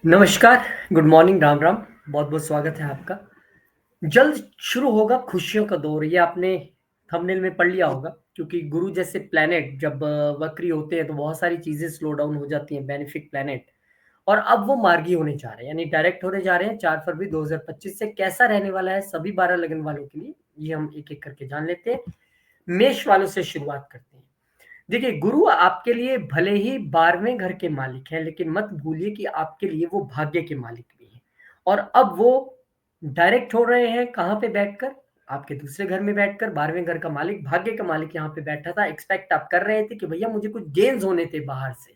नमस्कार, good morning, Ram Ram. बहुत-बहुत स्वागत है आपका। जल्द शुरू होगा खुशियों का दौर, ये आपने थंबनेल में पढ़ लिया होगा क्योंकि गुरु जैसे प्लैनेट जब वक्री होते हैं तो बहुत सारी चीज़ें स्लो डाउन हो जाती हैं, बेनिफिक प्लैनेट। और अब वो मार्गी होने जा रहे हैं, यानी डायरेक्ट होने जा रहे हैं 4 फरवरी 2025 से। कैसा रहने वाला है सभी 12 लगन वालों के लिए, ये हम एक-एक करके जान लेते हैं। मेष वालों से शुरुआत करते हैं। देखिए, गुरु आपके लिए भले ही 12वें घर के मालिक हैं, लेकिन मत भूलिए कि आपके लिए वो भाग्य के मालिक भी हैं। और अब वो डायरेक्ट हो रहे हैं कहाँ पे बैठकर? आपके दूसरे घर में बैठकर। 12वें घर का मालिक, भाग्य का मालिक यहाँ पे बैठा था। एक्सपेक्ट आप कर रहे थे कि भैया मुझे कुछ गेन्स होने थे बाहर से,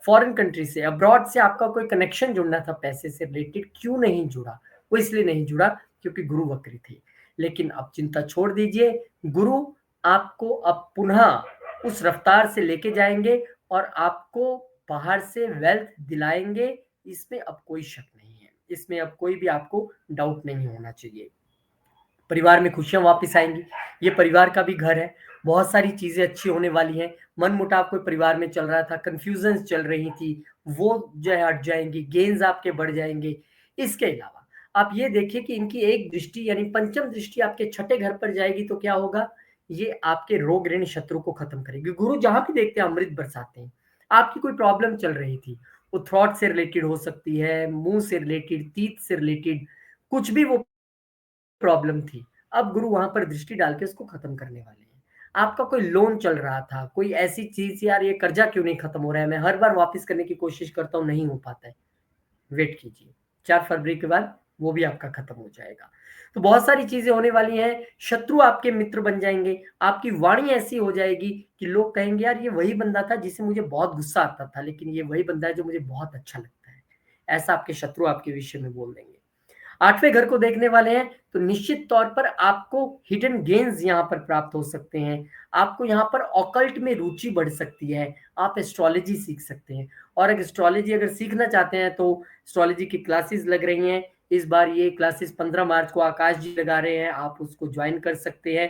फॉरेन कंट्री से, अब्रॉड से आपका कोई कनेक्शन जुड़ना था पैसे से रिलेटेड। क्यों नहीं जुड़ा? वो इसलिए नहीं जुड़ा क्योंकि गुरु वक्री थे। लेकिन अब चिंता छोड़ दीजिए, गुरु आपको अब पुनः उस रफ्तार से लेके जाएँगे और आपको बाहर से वेल्थ दिलाएँगे। इसमें अब कोई शक नहीं है। इसमें अब कोई भी आपको डाउट नहीं होना चाहिए। परिवार में खुशियाँ वापस आएँगी। ये परिवार का भी घर है। बहुत सारी चीज़ें अच्छी होने वाली हैं। मनमुटाव कोई परिवार में चल रहा था, कन्फ्यूज़न्स चल रही थी, वो जो है हट जाएँगी, गेन्स आपके बढ़ जाएँगे। इसके अलावा आप ये देखिए कि इनकी एक दृष्टि यानी पंचम दृष्टि आपके छठे घर पर जाएगी तो क्या होगा? ये आपके रोग ऋण शत्रु को खत्म करेगी। गुरु जहाँ भी देखते हैं अमृत बरसाते हैं। आपकी कोई प्रॉब्लम चल रही थी, वो थ्रॉट से रिलेटेड हो सकती है, मुँह से रिलेटेड, तीत से रिलेटेड, कुछ भी वो प्रॉब्लम थी। अब गुरु वहाँ पर दृष्टि डाल के उसको खत्म करने वाले हैं। आपका कोई लोन चल रहा था, कोई ऐसी चीज़, यार ये कर्जा क्यों नहीं खत्म हो रहा है, मैं हर बार वापस करने की कोशिश करता हूँ, नहीं हो पाता है। वेट कीजिए, 4 फरवरी के बाद वो भी आपका खत्म हो जाएगा। तो बहुत सारी चीज़ें होने वाली हैं, शत्रु आपके मित्र बन जाएँगे, आपकी वाणी ऐसी हो जाएगी कि लोग कहेंगे यार ये वही बंदा था जिससे मुझे बहुत गुस्सा आता था, लेकिन ये वही बंदा है जो मुझे बहुत अच्छा लगता है। ऐसा आपके शत्रु आपके विषय में बोल देंगे। 8वें घर को देखने वाले हैं, तो निश्चित तौर पर आपको हिडन गेन्स यहाँ पर प्राप्त हो सकते हैं। आपको यहाँ पर ऑकल्ट में रुचि बढ़ सकती है। आप एस्ट्रोलॉजी सीख सकते हैं और अगर एस्ट्रोलॉजी अगर सीखना चाहते हैं तो एस्ट्रोलॉजी की क्लासेस लग रही हैं। इस बार ये क्लासेस 15 मार्च को आकाश जी लगा रहे हैं, आप उसको जॉइन कर सकते हैं।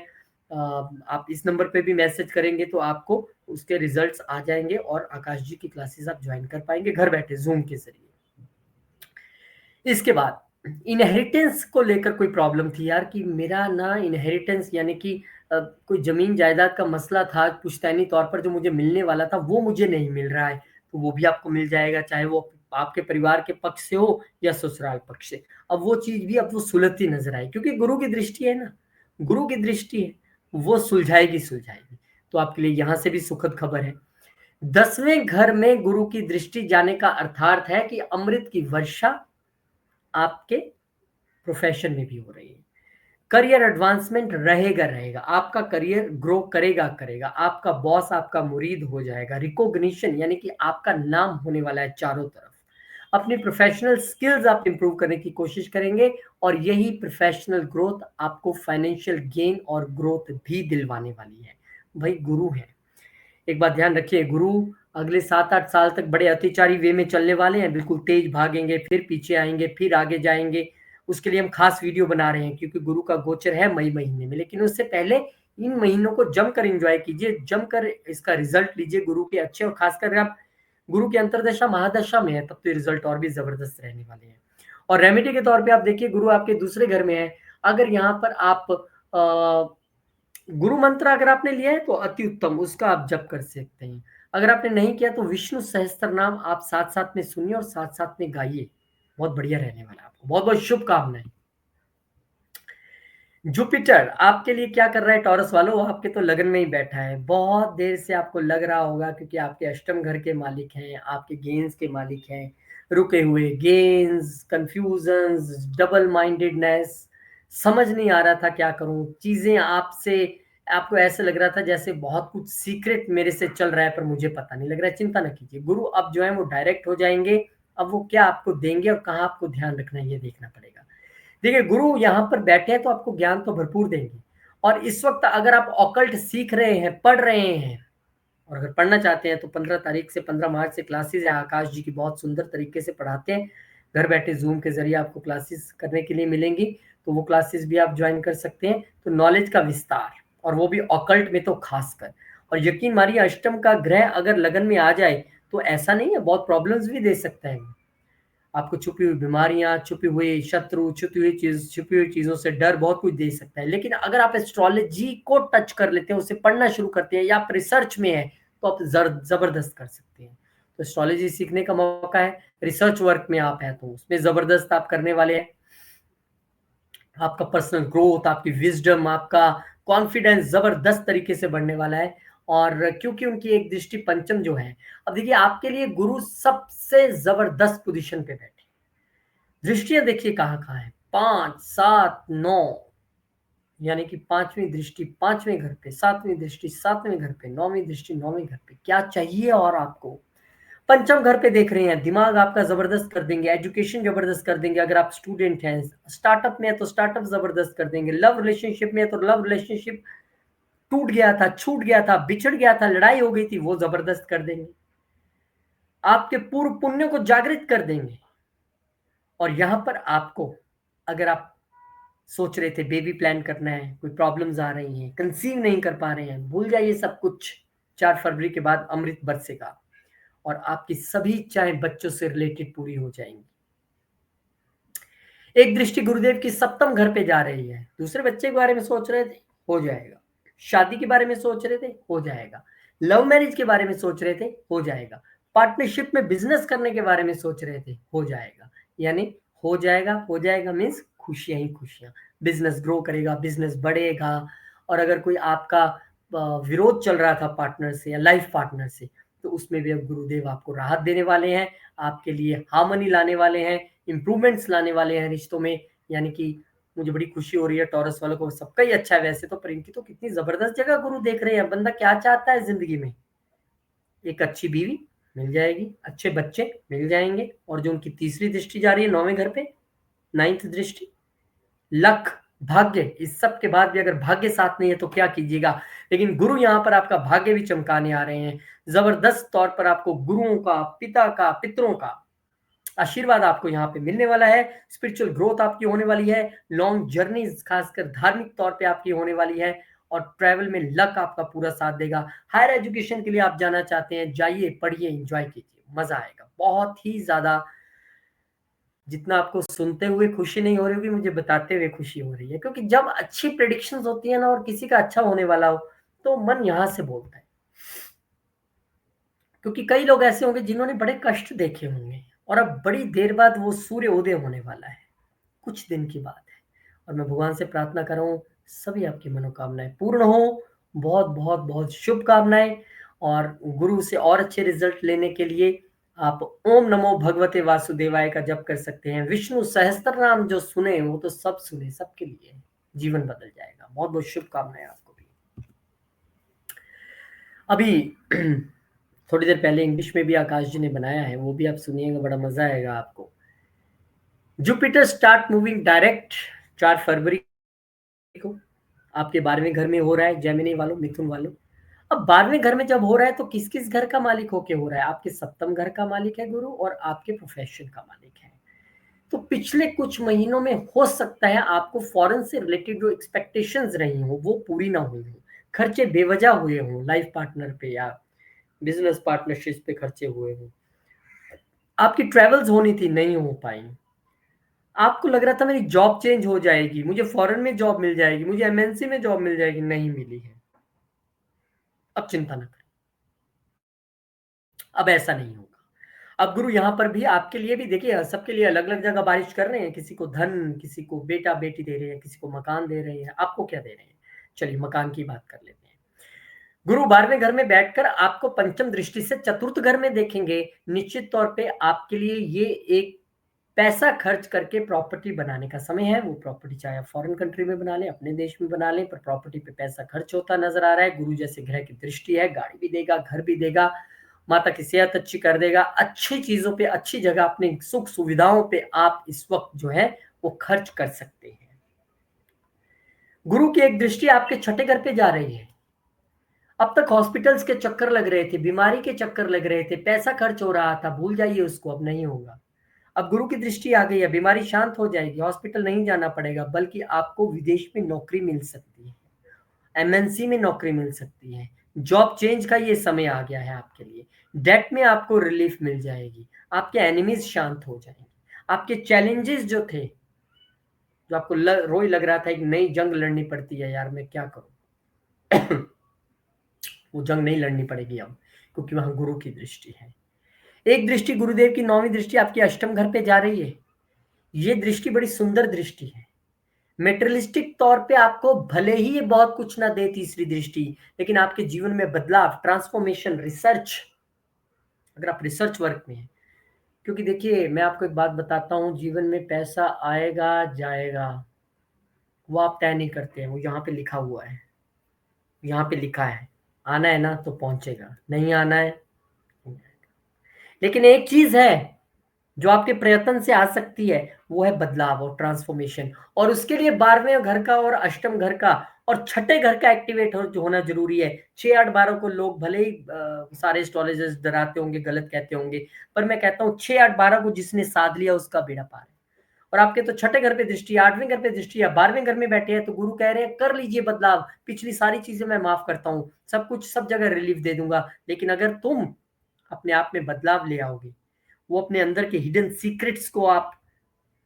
आप इस नंबर पे भी मैसेज करेंगे तो आपको उसके रिजल्ट्स आ जाएँगे और आकाश जी की क्लासेस आप जॉइन कर पाएँगे घर बैठे ज़ूम के ज़रिए। इसके बाद इनहेरिटेंस को लेकर कोई प्रॉब्लम थी यार कि मेरा ना इनहेरिटेंस यानी कि कोई ज़मीन जायदाद का मसला था, पुश्तैनी तौर पर जो मुझे मिलने वाला था वो मुझे नहीं मिल रहा है, तो वो भी आपको मिल जाएगा, चाहे वो आपके परिवार के पक्ष से हो या ससुराल पक्ष से। अब वो चीज़ भी अब वो सुलझती नज़र आई क्योंकि गुरु की दृष्टि है ना, गुरु की दृष्टि है, वो सुलझाएगी, सुलझाएगी। तो आपके लिए यहाँ से भी सुखद खबर है। 10वें घर में गुरु की दृष्टि जाने का अर्थार्थ है कि अमृत की वर्षा आपके प्रोफेशन में भी हो रही है। करियर एडवांसमेंट रहेगा रहेगा, आपका करियर ग्रो करेगा करेगा, आपका बॉस आपका मुरीद हो जाएगा, रिकॉग्निशन यानी कि आपका नाम होने वाला है चारों तरफ। अपनी प्रोफेशनल स्किल्स आप इंप्रूव करने की कोशिश करेंगे और यही प्रोफेशनल ग्रोथ आपको फाइनेंशियल गेन और ग्रोथ भी दिलवाने वाली है। भाई गुरु है, एक बात ध्यान रखिए, गुरु अगले 7-8 साल तक बड़े अतिचारी वे में चलने वाले हैं, बिल्कुल तेज भागेंगे, फिर पीछे आएँगे, फिर आगे जाएँगे। उसके लिए हम खास वीडियो बना रहे हैं क्योंकि गुरु का गोचर है मई महीने में। लेकिन उससे पहले इन महीनों को जमकर एन्जॉय कीजिए, जमकर इसका रिज़ल्ट लीजिए गुरु के अच्छे, और खासकर अगर आप गुरु की अंतर्दशा, महादशा में है, तब तो ये रिज़ल्ट और भी ज़बरदस्त रहने वाले हैं। और रेमेडी के तौर पे आप देखिए, गुरु आपके दूसरे घर में है। अगर यहाँ पर आप गुरु मंत्र अगर आपने लिया है तो अति उत्तम, उसका आप जप कर सकते हैं। अगर आपने नहीं किया तो विष्णु सहस्त्र नाम आप साथ-साथ में सुनिए और साथ-साथ में गाइए। बहुत बढ़िया रहने वाला है आपको। बहुत-बहुत शुभकामनाएँ। जुपिटर आपके लिए क्या कर रहा है टॉरस वालों? वो आपके तो लगन में ही बैठा है। बहुत देर से आपको लग रहा होगा क्योंकि आपके अष्टम घर के मालिक हैं, आपके गेन्स के मालिक हैं। रुके हुए गेन्स, कन्फ्यूज़न्स, डबल माइंडेडनेस, समझ नहीं आ रहा था क्या करूँ? चीज़ें आपसे, आपको ऐसा लग रहा था जैसे बहुत कुछ सीक्रेट मेरे से चल रहा है पर मुझे पता नहीं लग रहा है। चिंता ना कीजिए, गुरु अब जो है वो डायरेक्ट हो जाएँगे। अब वो क्या आपको देंगे और कहाँ आपको ध्यान रखना है ये देखना पड़ेगा। देखिए, गुरु यहाँ पर बैठे हैं तो आपको ज्ञान तो भरपूर देंगे और इस वक़्त अगर आप ऑकल्ट सीख रहे हैं, पढ़ रहे हैं और अगर पढ़ना चाहते हैं तो 15 तारीख से 15 मार्च से क्लासेज़ हैं, आकाश जी की बहुत सुंदर तरीके से पढ़ाते हैं। घर बैठे ज़ूम के ज़रिए आपको क्लासेज़ करने के लिए मिलेंगी, तो वो क्लासेज़ भी आप जॉइन कर सकते हैं। तो नॉलेज का विस्तार और वो भी ऑकल्ट में तो ख़ासकर। और यकीन मानिए, अष्टम का ग्रह अगर लगन में आ जाए, तो ऐसा नहीं है, बहुत प्रॉब्लम्स भी दे सकता है वो। आपको छुपी हुई बीमारियां, छुपी हुई शत्रु, छुपी हुई चीजों से डर, बहुत कुछ दे सकता है। लेकिन अगर आप एस्ट्रोलॉजी को टच कर लेते हैं, उसे पढ़ना शुरू करते हैं, या आप रिसर्च में है, तो आप जबरदस्त कर सकते हैं। तो एस्ट्रोलॉजी सीखने का मौका है। रिसर्च वर्क में आप हैं तो उसमें जबरदस्त आप करने वाले हैं। आपका पर्सनल ग्रोथ, आपकी विजडम, आपका कॉन्फिडेंस जबरदस्त तरीके से बढ़ने वाला है। और क्योंकि उनकी एक दृष्टि पंचम जो है, अब देखिए आपके लिए गुरु सबसे जबरदस्त पोजीशन पे बैठे। दृष्टियां देखिए कहाँ कहाँ है, 5, 7, 9, यानी कि पांचवी दृष्टि पांचवें घर पे, सातवीं दृष्टि सातवें घर पे, नौवीं दृष्टि नौवीं घर पे। क्या चाहिए और आपको? पंचम घर पे देख रहे हैं, दिमाग आपका जबरदस्त कर देंगे, एजुकेशन जबरदस्त कर देंगे। अगर आप स्टूडेंट हैं, स्टार्टअप में है तो स्टार्टअप जबरदस्त कर देंगे। लव रिलेशनशिप में है तो लव रिलेशनशिप टूट गया था, छूट गया था, बिछड़ गया था, लड़ाई हो गई थी, वो जबरदस्त कर देंगे। आपके पूर्व पुण्य को जागृत कर देंगे। और यहां पर आपको, अगर आप सोच रहे थे बेबी प्लान करना है, कोई प्रॉब्लम्स आ रही हैं, कंसीव नहीं कर पा रहे हैं, भूल जाइए सब कुछ। 4 फरवरी के बाद अमृत बरसेगा और आपकी सभी इच्छाएं बच्चों से रिलेटेड पूरी हो जाएंगी। एक दृष्टि गुरुदेव की सप्तम घर पे जा रही है। दूसरे बच्चे के बारे में सोच रहे थे, हो जाएगा। शादी के बारे में सोच रहे थे, हो जाएगा। लव मैरिज के बारे में सोच रहे थे, हो जाएगा। पार्टनरशिप में बिजनेस करने के बारे में सोच रहे थे, हो जाएगा। यानी हो जाएगा मीन्स खुशियां ही खुशियां। बिजनेस ग्रो करेगा, बिजनेस बढ़ेगा। और अगर कोई आपका विरोध चल रहा था पार्टनर से या लाइफ पार्टनर से, तो उसमें भी अब गुरुदेव आपको राहत देने वाले हैं, आपके लिए हार्मनी लाने वाले हैं, इंप्रूवमेंट्स लाने वाले हैं रिश्तों में। यानी कि मुझे बड़ी खुशी हो रही है टॉरस वालों को, सबका ही अच्छा है वैसे तो, पर इनकी तो कितनी जबरदस्त जगह गुरु देख रहे हैं। बंदा क्या चाहता है जिंदगी में? एक अच्छी बीवी मिल जाएगी, अच्छे बच्चे मिल जाएंगे, और जो उनकी तीसरी दृष्टि जा रही है 9वें घर पे, 9th दृष्टि, लक, भाग्य। इस सब के बाद भी अगर भाग्य साथ नहीं है तो क्या कीजिएगा। लेकिन गुरु यहाँ पर आपका भाग्य भी चमकाने आ रहे हैं। जबरदस्त तौर पर आपको गुरुओं का, पिता का, पितरों का आशीर्वाद आपको यहाँ पे मिलने वाला है। स्पिरिचुअल ग्रोथ आपकी होने वाली है। लॉन्ग जर्नी खासकर धार्मिक तौर पे आपकी होने वाली है। और ट्रैवल में लक आपका पूरा साथ देगा। हायर एजुकेशन के लिए आप जाना चाहते हैं, जाइए, पढ़िए, एंजॉय कीजिए, मजा आएगा बहुत ही ज्यादा। जितना आपको सुनते हुए खुशी नहीं हो रही होगी, मुझे बताते हुए खुशी हो रही है। क्योंकि जब अच्छी प्रेडिक्शंस होती है ना, और किसी का अच्छा होने वाला हो, तो मन यहां से बोलता है। क्योंकि कई लोग ऐसे होंगे जिन्होंने बड़े कष्ट देखे होंगे, और अब बड़ी देर बाद वो सूर्य उदय होने वाला है, कुछ दिन की बात है। और मैं भगवान से प्रार्थना कर रहा हूँ सभी आपकी मनोकामनाएं पूर्ण हो। बहुत बहुत बहुत शुभकामनाएं। और गुरु से और अच्छे रिजल्ट लेने के लिए आप ओम नमो भगवते वासुदेवाय का जप कर सकते हैं। विष्णु सहस्त्र नाम जो सुने वो तो सब सुने, सबके लिए जीवन बदल जाएगा। बहुत बहुत शुभकामनाएं आपको भी। अभी थोड़ी देर पहले इंग्लिश में भी आकाश जी ने बनाया है, वो भी आप सुनिएगा, बड़ा मजा आएगा आपको। जुपिटर स्टार्ट मूविंग डायरेक्ट 4 फरवरी को आपके 12वें घर में हो रहा है। जेमिनी वालों, मिथुन वालों, अब 12वें घर में जब हो रहा है तो किस किस घर का मालिक होके हो रहा है? आपके सप्तम घर का मालिक है गुरु, और आपके प्रोफेशन का मालिक है। तो पिछले कुछ महीनों में हो सकता है आपको फॉरेन से रिलेटेड जो एक्सपेक्टेशंस रही हो वो पूरी ना हुई हो, खर्चे बेवजह हुए हो, लाइफ पार्टनर पे या बिजनेस पार्टनरशिप पे खर्चे हुए हो, आपकी ट्रेवल्स होनी थी, नहीं हो पाई। आपको लग रहा था मेरी जॉब चेंज हो जाएगी, मुझे फॉरेन में जॉब मिल जाएगी, मुझे एमएनसी में जॉब मिल जाएगी, नहीं मिली है। अब चिंता न करें, अब ऐसा नहीं होगा। अब गुरु यहाँ पर भी आपके लिए भी देखिए, सबके लिए अलग अलग जगह बारिश कर रहे हैं। किसी को धन, किसी को बेटा बेटी दे रहे हैं, किसी को मकान दे रहे हैं। आपको क्या दे रहे हैं? चलिए मकान की बात कर लेते हैं। गुरु 12वें घर में बैठकर आपको पंचम दृष्टि से चतुर्थ घर में देखेंगे। निश्चित तौर पे आपके लिए ये एक पैसा खर्च करके प्रॉपर्टी बनाने का समय है। वो प्रॉपर्टी चाहे आप फॉरेन कंट्री में बना लें, अपने देश में बना लें, पर प्रॉपर्टी पे पैसा खर्च होता नजर आ रहा है। गुरु जैसे ग्रह की दृष्टि है, गाड़ी भी देगा, घर भी देगा, माता की सेहत अच्छी कर देगा। अच्छी चीजों पे, अच्छी जगह, अपनी सुख सुविधाओं पे आप इस वक्त जो है वो खर्च कर सकते हैं। गुरु की एक दृष्टि आपके छठे घर पे जा रही है। अब तक हॉस्पिटल्स के चक्कर लग रहे थे, बीमारी के चक्कर लग रहे थे, पैसा खर्च हो रहा था, भूल जाइए उसको, अब नहीं होगा। अब गुरु की दृष्टि आ गई है, बीमारी शांत हो जाएगी, हॉस्पिटल नहीं जाना पड़ेगा, बल्कि आपको विदेश में नौकरी मिल सकती है, एमएनसी में नौकरी मिल सकती है। जॉब चेंज का ये समय आ गया है आपके लिए। डेट में आपको रिलीफ मिल जाएगी, आपके एनिमीज शांत हो जाएंगे। आपके चैलेंजेस जो थे, जो आपको रोज लग रहा था एक नई जंग लड़नी पड़ती है, यार मैं क्या करूं, वो जंग नहीं लड़नी पड़ेगी अब, क्योंकि वहां गुरु की दृष्टि है। एक दृष्टि गुरुदेव की 9वीं दृष्टि आपकी अष्टम घर पे जा रही है। ये दृष्टि बड़ी सुंदर दृष्टि है। मेटेरियलिस्टिक तौर पे आपको भले ही ये बहुत कुछ ना दे तीसरी दृष्टि, लेकिन आपके जीवन में बदलाव, ट्रांसफॉर्मेशन, रिसर्च, अगर आप रिसर्च वर्क में हैं, क्योंकि देखिए मैं आपको एक बात बताता हूँ, जीवन में पैसा आएगा जाएगा, वो आप तय नहीं करते हैं, वो यहाँ पे लिखा हुआ है, यहाँ पे लिखा है, आना है ना तो पहुंचेगा, नहीं आना है। लेकिन एक चीज है जो आपके प्रयत्न से आ सकती है, वो है बदलाव और ट्रांसफॉर्मेशन, और उसके लिए 12वें घर का और अष्टम घर का और छठे घर का एक्टिवेट होना जरूरी है। 6 8 12 को लोग भले ही सारे एस्ट्रोलॉजर्स डराते होंगे, गलत कहते होंगे, पर मैं कहता हूँ 6 8 12 को जिसने साध लिया उसका बेड़ा पार है। और आपके तो छठे घर पे दृष्टि, 8वें घर पे दृष्टि या 12वें घर में बैठे हैं, तो गुरु कह रहे हैं कर लीजिए बदलाव, पिछली सारी चीजें मैं माफ करता हूँ, सब कुछ सब जगह रिलीफ दे दूंगा, लेकिन अगर तुम अपने आप में बदलाव ले आओगे, वो अपने अंदर के हिडन सीक्रेट्स को आप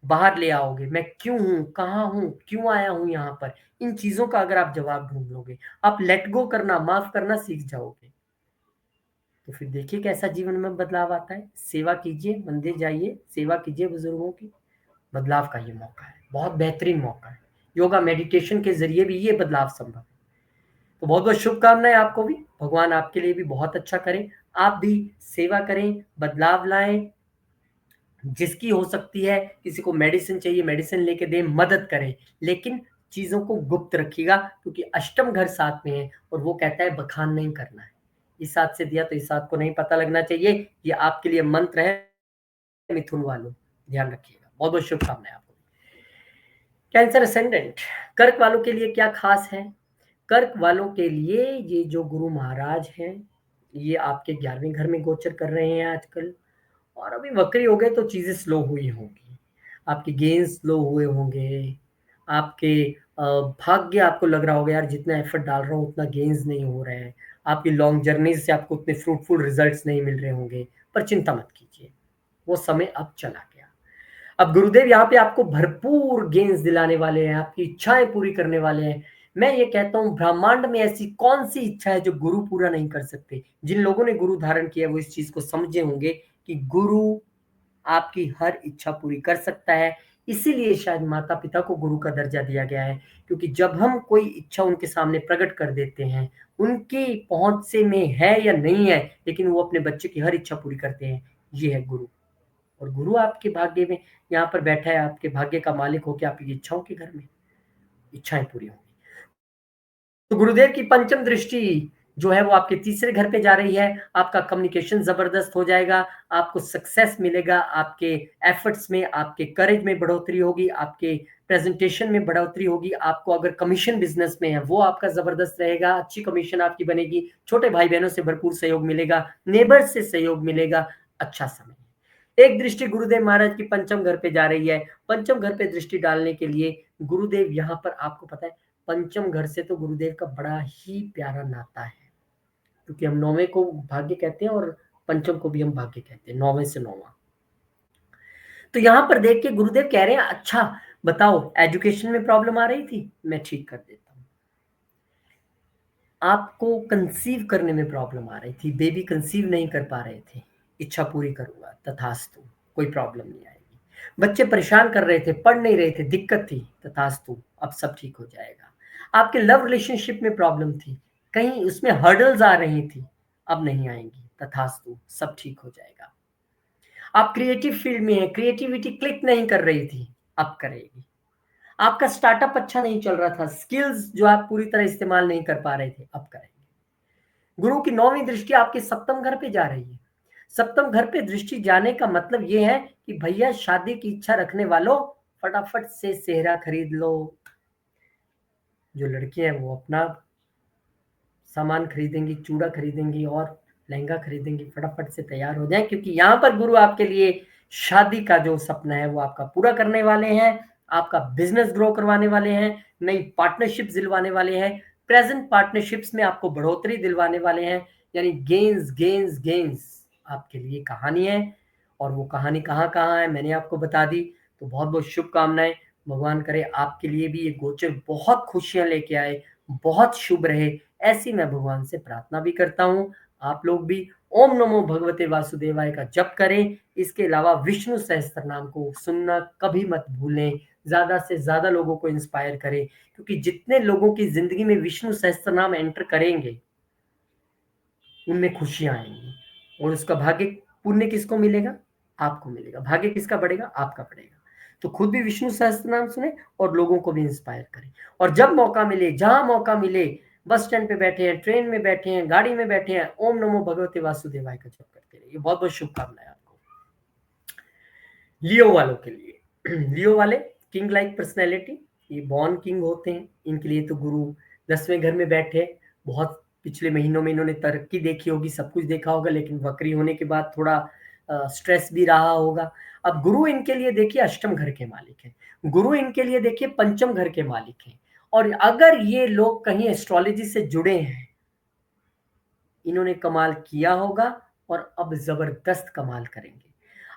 बाहर ले आओगे, मैं क्यों हूं, कहाँ हूं, क्यों आया हूं यहाँ पर, इन चीजों का अगर आप जवाब ढूंढ लोगे, आप लेट गो करना, माफ करना सीख जाओगे, तो फिर देखिए कैसा जीवन में बदलाव आता है। सेवा कीजिए, मंदिर जाइए, सेवा कीजिए बुजुर्गों की, बदलाव का ये मौका है, बहुत बेहतरीन मौका है। योगा मेडिटेशन के जरिए भी ये बदलाव संभव है। तो बहुत बहुत शुभकामनाएं आपको भी, भगवान आपके लिए भी बहुत अच्छा करें, आप भी सेवा करें, बदलाव लाएं, जिसकी हो सकती है, किसी को मेडिसिन चाहिए मेडिसिन लेके दें, मदद करें, लेकिन चीजों को गुप्त रखिएगा, क्योंकि अष्टम घर साथ में है और वो कहता है बखान नहीं करना है। इस हाथ से दिया तो इस हाथ को नहीं पता लगना चाहिए, ये आपके लिए मंत्र है मिथुन वालों, ध्यान रखिएगा। बहुत बहुत शुभकामनाएं आपको। कैंसर असेंडेंट, कर्क वालों के लिए क्या खास है? कर्क वालों के लिए ये जो गुरु महाराज हैं, ये आपके 11वें घर में गोचर कर रहे हैं आजकल, और अभी वक्री हो गए तो चीजें स्लो हुई होंगी, आपके गेन्स स्लो हुए होंगे, आपके भाग्य, आपको लग रहा होगा यार जितना एफर्ट डाल रहा हूँ उतना गेन्स नहीं हो रहे हैं, आपकी लॉन्ग जर्नी से आपको उतने फ्रूटफुल रिजल्ट्स नहीं मिल रहे होंगे, पर चिंता मत कीजिए, वो समय अब चला गया। अब गुरुदेव यहाँ पे आपको भरपूर गेन्स दिलाने वाले हैं, आपकी इच्छाएं पूरी करने वाले हैं। मैं ये कहता हूँ ब्रह्मांड में ऐसी कौन सी इच्छा है जो गुरु पूरा नहीं कर सकते? जिन लोगों ने गुरु धारण किया वो इस चीज को समझे होंगे कि गुरु आपकी हर इच्छा पूरी कर सकता है। इसीलिए शायद माता पिता को गुरु का दर्जा दिया गया है, क्योंकि जब हम कोई इच्छा उनके सामने प्रकट कर देते हैं, उनकी पहुंच से में है या नहीं है, लेकिन वो अपने बच्चे की हर इच्छा पूरी करते हैं, ये है गुरु। और गुरु आपके भाग्य में यहाँ पर बैठा है, आपके भाग्य का मालिक होकर आपकी इच्छाओं के घर में इच्छाएं पूरी होंगी। तो गुरुदेव की पंचम दृष्टि जो है वो आपके तीसरे घर पे जा रही है, आपका कम्युनिकेशन जबरदस्त हो जाएगा, आपको सक्सेस मिलेगा, आपके एफर्ट्स में, आपके करेज में बढ़ोतरी होगी, आपके प्रेजेंटेशन में बढ़ोतरी होगी, आपको अगर कमीशन बिजनेस में है वो आपका जबरदस्त रहेगा, अच्छी कमीशन आपकी बनेगी, छोटे भाई बहनों से भरपूर सहयोग मिलेगा, नेबर से सहयोग मिलेगा, अच्छा समय। एक दृष्टि गुरुदेव महाराज की पंचम घर पे जा रही है। पंचम घर पे दृष्टि डालने के लिए गुरुदेव यहाँ पर, आपको पता है पंचम घर से तो गुरुदेव का बड़ा ही प्यारा नाता है, क्योंकि हम 9वें को भाग्य कहते हैं और पंचम को भी हम भाग्य कहते हैं, 9वें से 9वां। तो यहाँ पर देख के गुरुदेव कह रहे हैं अच्छा बताओ, एजुकेशन में प्रॉब्लम आ रही थी, मैं ठीक कर देता हूँ। आपको कंसीव करने में प्रॉब्लम आ रही थी, बेबी कंसीव नहीं कर पा रहे थे, इच्छा पूरी करूंगा, तथास्तु, कोई प्रॉब्लम नहीं आएगी। बच्चे परेशान कर रहे थे, पढ़ नहीं रहे थे, दिक्कत थी, तथास्तु, अब सब ठीक हो जाएगा। आपके लव रिलेशनशिप में प्रॉब्लम थी, कहीं उसमें हर्डल्स आ रही थी, अब नहीं आएंगी, तथास्तु, सब ठीक हो जाएगा। आप क्रिएटिव फील्ड में हैं, क्रिएटिविटी क्लिक नहीं कर रही थी, अब करेगी। आपका स्टार्टअप अच्छा नहीं चल रहा था, स्किल्स जो आप पूरी तरह इस्तेमाल नहीं कर पा रहे थे, अब करेंगे। गुरु की 9वीं दृष्टि आपके सप्तम घर पे जा रही है। सप्तम घर पे दृष्टि जाने का मतलब ये है कि भैया शादी की इच्छा रखने वालों फटाफट से सेहरा खरीद लो। जो लड़कियां हैं वो अपना सामान खरीदेंगी, चूड़ा खरीदेंगी और लहंगा खरीदेंगी, फटाफट से तैयार हो जाएं, क्योंकि यहाँ पर गुरु आपके लिए शादी का जो सपना है वो आपका पूरा करने वाले हैं, आपका बिजनेस ग्रो करवाने वाले हैं, नई पार्टनरशिप दिलवाने वाले हैं, प्रेजेंट पार्टनरशिप्स में आपको बढ़ोतरी दिलवाने वाले हैं, यानी गेन्स गेन्स गेन्स आपके लिए कहानी है। और वो कहानी कहाँ-कहाँ है मैंने आपको बता दी। तो बहुत-बहुत शुभकामनाएँ। भगवान करे आपके लिए भी ये गोचर बहुत खुशियाँ लेके आए, बहुत शुभ रहे, ऐसी मैं भगवान से प्रार्थना भी करता हूँ। आप लोग भी ओम नमो भगवते वासुदेवाय का जप करें। इसके अलावा विष्णु सहस्त्रनाम को सुनना कभी मत भूलें। ज़्यादा से ज़्यादा लोगों को इंस्पायर करें, क्योंकि जितने लोगों की ज़िंदगी में विष्णु सहस्त्रनाम एंटर करेंगे, उनमें खुशियाँ आएँगी और उसका भाग्य पुण्य किसको मिलेगा? आपको मिलेगा। भाग्य किसका बढ़ेगा? आपका बढ़ेगा। तो खुद भी विष्णु सहस्त्रनाम सुनें और लोगों को भी इंस्पायर करें। और जब मौका मिले, जहाँ मौका मिले, बस स्टैंड पे बैठे हैं, ट्रेन में बैठे हैं, गाड़ी में बैठे हैं, ओम नमो भगवते वासुदेवाय का जप करते रहिए। बहुत-बहुत शुभकामनाएँ आपको। लियो वालों के लिए लियो वाले किंग लाइक पर्सनैलिटी, ये बॉर्न किंग होते हैं। इनके लिए तो गुरु 10वें घर में बैठे, बहुत पिछले महीनों में इन्होंने तरक्की देखी होगी, सब कुछ देखा होगा, लेकिन वक्री होने के बाद थोड़ा स्ट्रेस भी रहा होगा। अब गुरु इनके लिए देखिए अष्टम घर के मालिक हैं, गुरु इनके लिए देखिए पंचम घर के मालिक हैं। और अगर ये लोग कहीं एस्ट्रोलॉजी से जुड़े हैं, इन्होंने कमाल किया होगा और अब जबरदस्त कमाल करेंगे।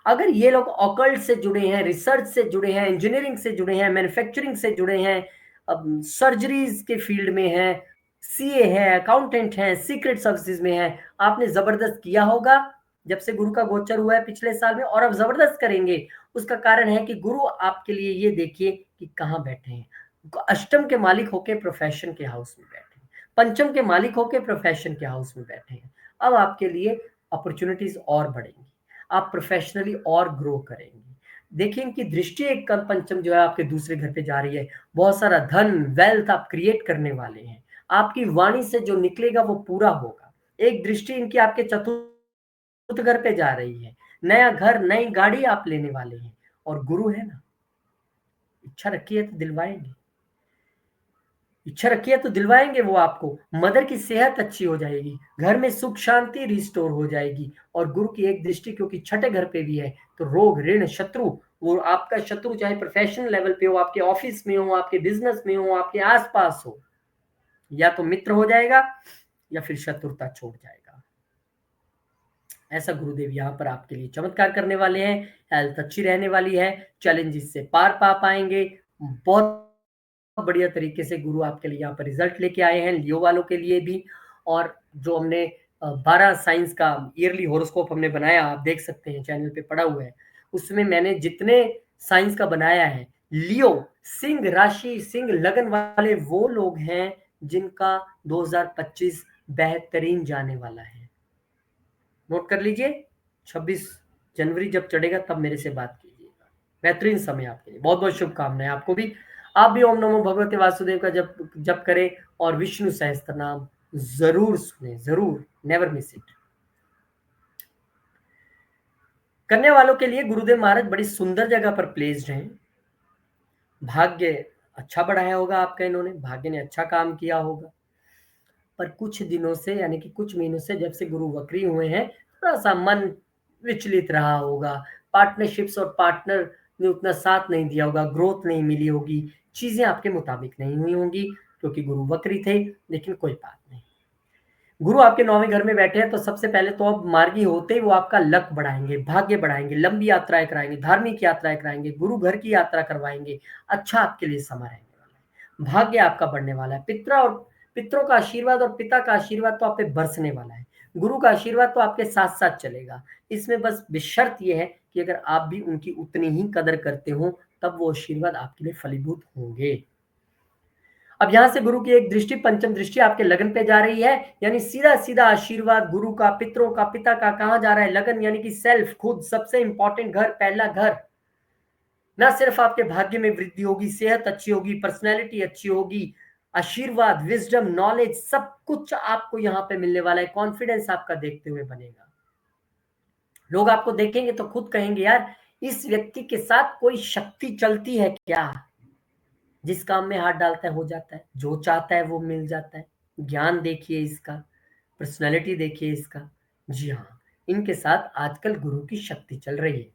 अगर ये लोग ऑकल्ट से जुड़े हैं, रिसर्च से जुड़े हैं, इंजीनियरिंग से जुड़े हैं, मैन्युफैक्चरिंग से जुड़े हैं, अब सर्जरीज के फील्ड में हैं, सीए है, अकाउंटेंट हैं, सीक्रेट सर्विसेज में हैं, आपने जबरदस्त किया होगा जब से गुरु का गोचर हुआ है पिछले साल में, और अब जबरदस्त करेंगे। उसका कारण है कि गुरु आपके लिए ये देखिए कि कहाँ बैठे हैं। अष्टम के मालिक होके प्रोफेशन के हाउस में बैठे हैं, पंचम के मालिक होके प्रोफेशन के हाउस में बैठे हैं। अब आपके लिए अपॉर्चुनिटीज और बढ़ेंगी, आप प्रोफेशनली और ग्रो करेंगे। देखिए इनकी दृष्टि एक कल पंचम जो है आपके दूसरे घर पे जा रही है, बहुत सारा धन वेल्थ आप क्रिएट करने वाले हैं। आपकी वाणी से जो निकलेगा वो पूरा होगा। एक दृष्टि इनकी आपके चतुर्थ घर पे जा रही है, नया घर नई गाड़ी आप लेने वाले हैं। और गुरु है ना, इच्छा रखी है तो दिलवाएंगे, इच्छा रखी है तो दिलवाएंगे वो आपको। मदर की सेहत अच्छी हो जाएगी, घर में सुख शांति रिस्टोर हो जाएगी। और गुरु की एक दृष्टि क्योंकि छठे घर पे भी है, तो रोग ऋण शत्रु, वो आपका शत्रु चाहे प्रोफेशनल लेवल पे हो, आपके ऑफिस में हो, आपके बिजनेस में हो, आपके आसपास हो, या तो मित्र हो जाएगा या फिर शत्रुता छोड़ जाएगा। ऐसा गुरुदेव यहाँ पर आपके लिए चमत्कार करने वाले हैं। हेल्थ अच्छी रहने वाली है, चैलेंजेस से पार पा पाएंगे। बहुत बढ़िया तरीके से गुरु आपके लिए यहाँ पर रिजल्ट लेके आए हैं, लियो वालों के लिए भी। और जो हमने 12 साइंस का ईयरली होरोस्कोप हमने बनाया, आप देख सकते हैं चैनल पे पड़ा हुआ है। उसमें मैंने जितने साइंस का बनाया है, लियो सिंह राशि सिंह लगन वाले वो लोग हैं जिनका 2025 बेहतरीन जाने वाला है। नोट कर लीजिए, 26 जनवरी जब चढ़ेगा तब मेरे से बात कीजिएगा। बेहतरीन समय आपके लिए। बहुत बहुत शुभकामनाएं आपको भी। आप भी ओम नमो भगवते वासुदेव का जप करें और विष्णु सहस्त्र नाम जरूर सुने, जरूर, नेवर मिस इट। करने वालों के लिए गुरुदेव महाराज बड़ी सुंदर जगह पर प्लेस्ड हैं। भाग्य अच्छा बढ़ाया होगा आपका, इन्होंने भाग्य ने अच्छा काम किया होगा। पर कुछ दिनों से यानी कि कुछ महीनों से जब से गुरु वक्री हुए हैं, थोड़ा सा मन विचलित रहा होगा। पार्टनरशिप्स और पार्टनर ने उतना साथ नहीं दिया होगा, ग्रोथ नहीं मिली होगी, चीजें आपके मुताबिक नहीं हुई होंगी क्योंकि गुरु वक्री थे। लेकिन कोई बात नहीं, गुरु आपके 9वें घर में बैठे हैं तो सबसे पहले तो अब मार्गी होते ही वो आपका लक बढ़ाएंगे, भाग्य बढ़ाएंगे, लंबी यात्राएं कराएंगे, धार्मिक यात्राएं कराएंगे, गुरु घर की यात्रा करवाएंगे। अच्छा आपके लिए समय रहने वाला है, भाग्य आपका बढ़ने वाला है। पितरों का आशीर्वाद और पिता का आशीर्वाद तो आप पे बरसने वाला है। गुरु का आशीर्वाद तो आपके साथ साथ चलेगा। इसमें बस बेशर्त यह है कि अगर आप भी उनकी उतनी ही कदर करते हो, तब वो आशीर्वाद आपके लिए फलीभूत होंगे। अब यहां से गुरु की एक दृष्टि पंचम दृष्टि आपके लगन पे जा रही है, यानी सीधा सीधा आशीर्वाद गुरु का, पितरों का, पिता का कहां जा रहा है? लगन, यानी कि सेल्फ, खुद, सबसे इंपॉर्टेंट घर, पहला घर। ना सिर्फ आपके भाग्य में वृद्धि होगी, सेहत अच्छी होगी, पर्सनैलिटी अच्छी होगी, आशीर्वाद, विजडम, नॉलेज, सब कुछ आपको यहाँ पे मिलने वाला है। कॉन्फिडेंस आपका देखते हुए बनेगा। लोग आपको देखेंगे तो खुद कहेंगे, यार इस व्यक्ति के साथ कोई शक्ति चलती है क्या? जिस काम में हाथ डालता है हो जाता है, जो चाहता है वो मिल जाता है। ज्ञान देखिए इसका, पर्सनालिटी देखिए इसका। जी हाँ, इनके साथ आजकल गुरु की शक्ति चल रही है।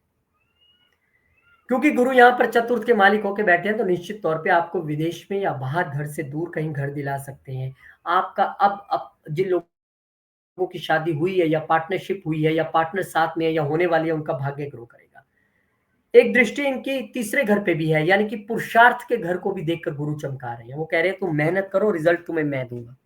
क्योंकि गुरु यहाँ पर चतुर्थ के मालिक होके बैठे हैं, तो निश्चित तौर पे आपको विदेश में या बाहर घर से दूर कहीं घर दिला सकते हैं। आपका अब जिन लोगों की शादी हुई है या पार्टनरशिप हुई है या पार्टनर साथ में है या होने वाली है, उनका भाग्य ग्रो करेगा। एक दृष्टि इनकी तीसरे घर पे भी है, यानी कि पुरुषार्थ के घर को भी देखकर गुरु चमका रहे हैं। वो कह रहे हैं तुम मेहनत करो, रिजल्ट तुम्हें मैं दूंगा।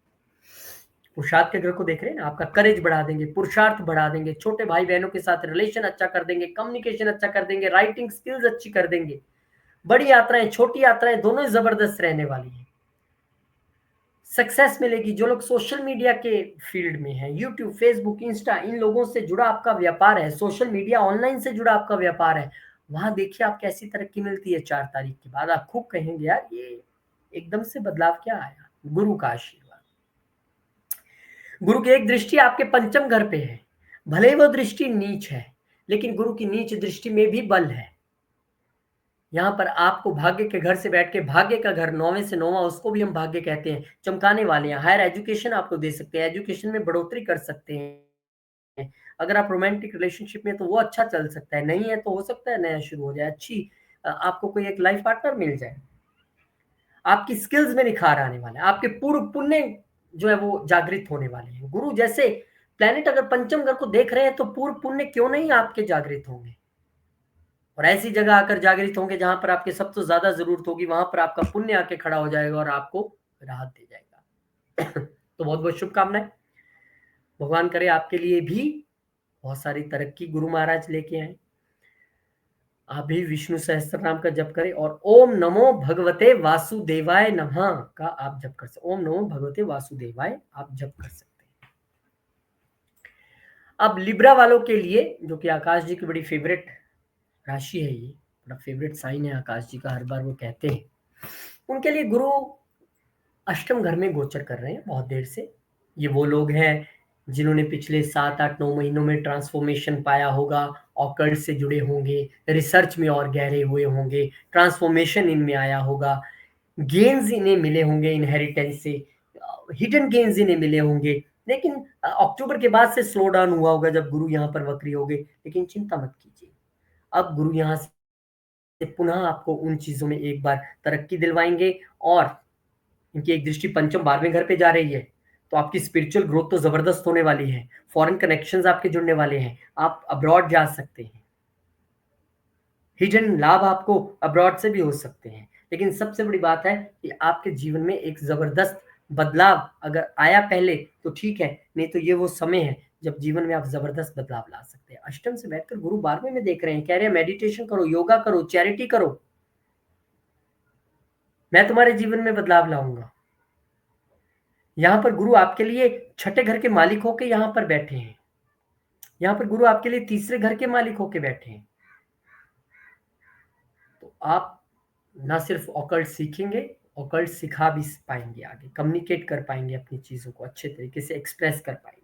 पुरुषार्थ के घर को देख रहे हैं ना, आपका करेज बढ़ा देंगे, पुरुषार्थ बढ़ा देंगे, छोटे भाई बहनों के साथ रिलेशन अच्छा कर देंगे, कम्युनिकेशन अच्छा कर देंगे, राइटिंग स्किल्स अच्छी कर देंगे। बड़ी यात्राएं छोटी यात्राएं दोनों ही जबरदस्त रहने वाली है। सक्सेस मिलेगी। जो लोग सोशल मीडिया के फील्ड में हैं, यूट्यूब, फेसबुक, इंस्टा, इन लोगों से जुड़ा आपका व्यापार है, सोशल मीडिया ऑनलाइन से जुड़ा आपका व्यापार है, वहां देखिए आप कैसी तरक्की मिलती है। 4 तारीख के बाद आप खूब कहेंगे यार ये एकदम से बदलाव क्या आया, गुरु का आशीर्वाद। गुरु की एक दृष्टि आपके पंचम घर पे है, भले ही वो दृष्टि नीच है, लेकिन गुरु की नीच दृष्टि में भी बल है। यहाँ पर आपको भाग्य के घर से बैठ के, भाग्य का घर 9वें से 9वां, उसको भी हम भाग्य कहते हैं, चमकाने वाले हैं। हायर एजुकेशन आपको दे सकते हैं, एजुकेशन में बढ़ोतरी कर सकते हैं। अगर आप रोमांटिक रिलेशनशिप में तो वो अच्छा चल सकता है, नहीं है तो हो सकता है नया शुरू हो जाए, अच्छी आपको कोई एक लाइफ पार्टनर मिल जाए। आपकी स्किल्स में निखार आने वाला है, आपके पूर्व पुण्य जो है वो जागृत होने वाले हैं। गुरु जैसे प्लेनेट अगर पंचम घर को देख रहे हैं तो पूर्व पुण्य क्यों नहीं आपके जागृत होंगे, और ऐसी जगह आकर जागृत होंगे जहां पर आपके सबसे ज्यादा जरूरत होगी, वहां पर आपका पुण्य आके खड़ा हो जाएगा और आपको राहत दे जाएगा। तो बहुत बहुत शुभकामनाएं, भगवान करे आपके लिए भी बहुत सारी तरक्की गुरु महाराज लेके आए। आप भी विष्णु सहस्त्र नाम का जप करें और ओम नमो भगवते वासुदेवाय नमः का आप जप कर सकते। ओम नमो भगवते वासुदेवाय आप जप कर सकते हैं। अब लिब्रा वालों के लिए, जो कि आकाश जी की बड़ी फेवरेट राशि है, ये बड़ा फेवरेट साइन है आकाश जी का, हर बार वो कहते हैं, उनके लिए गुरु अष्टम घर में गोचर कर रहे हैं बहुत देर से। ये वो लोग हैं जिन्होंने पिछले 7 8 9 महीनों में ट्रांसफॉर्मेशन पाया होगा, ऑकल्ट से जुड़े होंगे, रिसर्च में और गहरे हुए होंगे, ट्रांसफॉर्मेशन इनमें आया होगा, गेन्स इन्हें मिले होंगे इनहेरिटेंस से, हिडन गेन्स इन्हें मिले होंगे। लेकिन अक्टूबर के बाद से स्लो डाउन हुआ होगा जब गुरु यहाँ पर वक्री हो गए, लेकिन चिंता मत कीजिए, अब गुरु यहाँ से पुनः आपको उन चीजों में एक बार तरक्की दिलवाएंगे। और इनकी एक दृष्टि पंचम 12वें घर पे जा रही है, तो आपकी स्पिरिचुअल ग्रोथ तो जबरदस्त होने वाली है, फॉरेन कनेक्शंस आपके जुड़ने वाले हैं, आप अब्रॉड जा सकते हैं, हिडन लाभ आपको अब्रॉड से भी हो सकते हैं। लेकिन सबसे बड़ी बात है कि आपके जीवन में एक जबरदस्त बदलाव अगर आया पहले तो ठीक है, नहीं तो ये वो समय है जब जीवन में आप जबरदस्त बदलाव ला सकते हैं। अष्टम से बैठकर गुरु 12वें में देख रहे हैं, कह रहे हैं मेडिटेशन करो, योगा करो, चैरिटी करो, मैं तुम्हारे जीवन में बदलाव लाऊंगा। यहाँ पर गुरु आपके लिए छठे घर के मालिक होके यहाँ पर बैठे हैं, यहाँ पर गुरु आपके लिए तीसरे घर के मालिक होके बैठे हैं। तो आप ना सिर्फ ऑकल्ट सीखेंगे, ऑकल्ट सिखा भी पाएंगे, आगे कम्युनिकेट कर पाएंगे, अपनी चीजों को अच्छे तरीके से एक्सप्रेस कर पाएंगे।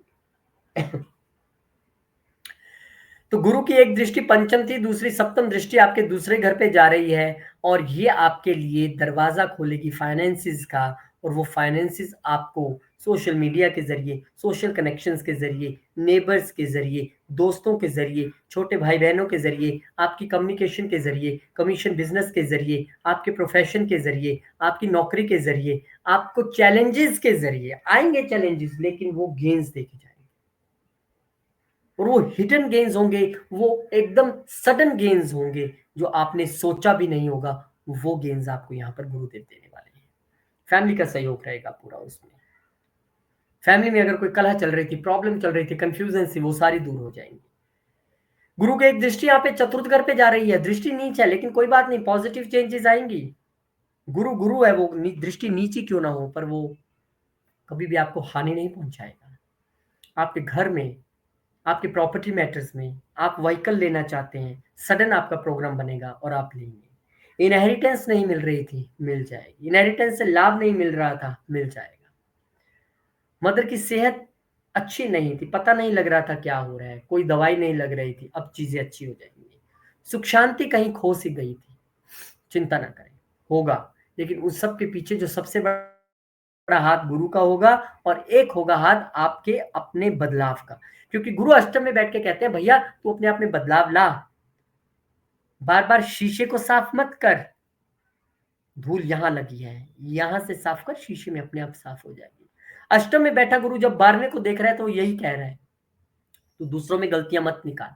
तो गुरु की एक दृष्टि पंचम थी, दूसरी सप्तम दृष्टि आपके दूसरे घर पे जा रही है, और ये आपके लिए दरवाजा खोलेगी फाइनेंसिस का। और वो फाइनेंसिस आपको सोशल मीडिया के जरिए, सोशल कनेक्शंस के जरिए, नेबर्स के जरिए, दोस्तों के जरिए, छोटे भाई बहनों के जरिए, आपकी कम्युनिकेशन के जरिए, कमीशन बिजनेस के जरिए, आपके प्रोफेशन के जरिए, आपकी नौकरी के जरिए, आपको चैलेंजेस के जरिए आएंगे। चैलेंजेस लेकिन वो गेन्स देके जाएंगे, और वो हिडन गेन्स होंगे, वो एकदम सडन गेन्स होंगे जो आपने सोचा भी नहीं होगा। वो गेन्स आपको यहाँ पर गुरुदेव देने वाले हैं। फैमिली का सहयोग रहेगा पूरा उसमें। फैमिली में अगर कोई कलह चल रही थी, प्रॉब्लम चल रही थी, कंफ्यूजन थी, वो सारी दूर हो जाएंगी। गुरु की एक दृष्टि यहाँ पे चतुर्थ घर पे जा रही है, दृष्टि नीच है लेकिन कोई बात नहीं, पॉजिटिव चेंजेस आएंगी। गुरु गुरु है, वो दृष्टि नीची क्यों ना हो, पर वो कभी भी आपको हानि नहीं पहुंचाएगा। आपके घर में, आपके प्रॉपर्टी मैटर्स में, आप व्हीकल लेना चाहते हैं, सडन आपका प्रोग्राम बनेगा और आप लेंगे। इनहेरिटेंस नहीं मिल रही थी, मिल जाएगी। इनहेरिटेंस से लाभ नहीं मिल रहा था, मिल जाएगा। मदर की सेहत अच्छी नहीं थी, पता नहीं लग रहा था क्या हो रहा है, कोई दवाई नहीं लग रही थी, अब चीजें अच्छी हो जाएंगी। सुख शांति कहीं खो सी गई थी, चिंता ना करें, होगा। लेकिन उस सब के पीछे जो सबसे बड़ा हाथ गुरु का होगा, और एक होगा हाथ आपके अपने बदलाव का। क्योंकि गुरु अष्टम में बैठ के कहते हैं भैया तू अपने आप में बदलाव ला, बार बार शीशे को साफ मत कर, धूल यहां लगी है, यहां से साफ कर, शीशे में अपने आप साफ हो जाएगी। अष्टम में बैठा गुरु जब 12वें को देख रहा है तो यही कह रहा है, तो दूसरों में गलतियां मत निकाल,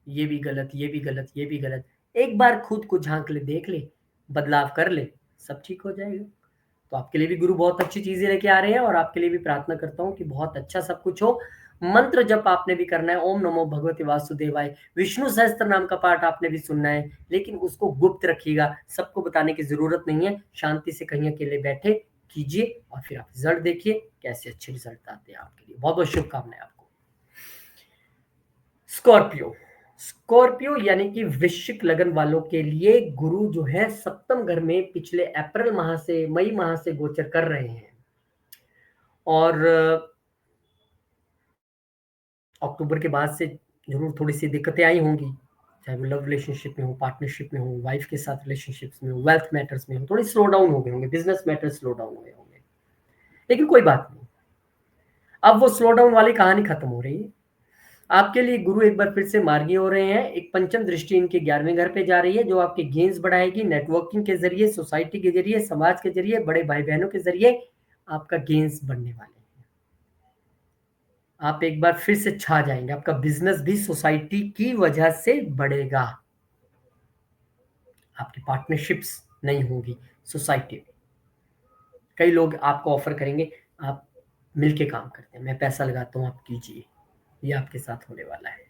ये भी गलत, ये भी गलत, ये भी गलत। एक बार खुद को झांक ले, देख ले, बदलाव कर ले, सब ठीक हो जाएगा। तो आपके लिए भी गुरु बहुत अच्छी चीजें लेके आ रहे हैं, और आपके लिए भी प्रार्थना करता हूँ कि बहुत अच्छा सब कुछ हो। मंत्र जप आपने भी करना है, ओम नमो भगवते वासुदेवाय। विष्णु सहस्त्र नाम का पाठ आपने भी सुनना है, लेकिन उसको गुप्त रखिएगा, सबको बताने की जरूरत नहीं है। शांति से कहीं अकेले बैठे कीजिए, और फिर आप रिजल्ट देखिए कैसे अच्छे रिजल्ट आते हैं आपके लिए। बहुत बहुत शुभकामनाएं आपको। स्कॉर्पियो, स्कॉर्पियो यानी कि वृश्चिक लगन वालों के लिए गुरु जो है सप्तम घर में पिछले अप्रैल माह से, मई माह से गोचर कर रहे हैं, और अक्टूबर के बाद से जरूर थोड़ी सी दिक्कतें आई होंगी, चाहे वो लव रिलेशनशिप में हो, पार्टनरशिप में हो, वाइफ के साथ रिलेशनशिप्स में हो, वेल्थ मैटर्स में हो, थोड़ी स्लो डाउन हो गए होंगे, बिजनेस मैटर्स स्लो डाउन हुए होंगे, लेकिन कोई बात नहीं, अब वो स्लो डाउन वाली कहानी खत्म हो रही है। आपके लिए गुरु एक बार फिर से मार्गी हो रहे हैं। एक पंचम दृष्टि इनके 11वें घर पे जा रही है, जो आपके गेन्स बढ़ाएगी, नेटवर्किंग के जरिए, सोसाइटी के जरिए, समाज के जरिए, बड़े भाई बहनों के जरिए आपका गेन्स बढ़ने वाले हैं। आप एक बार फिर से छा जाएंगे, आपका बिजनेस भी सोसाइटी की वजह से बढ़ेगा। आपकी पार्टनरशिप्स नहीं होगी सोसाइटी में, कई लोग आपको ऑफर करेंगे, आप मिलके काम करते हैं, मैं पैसा लगाता हूं, आप कीजिए, ये आपके साथ होने वाला है।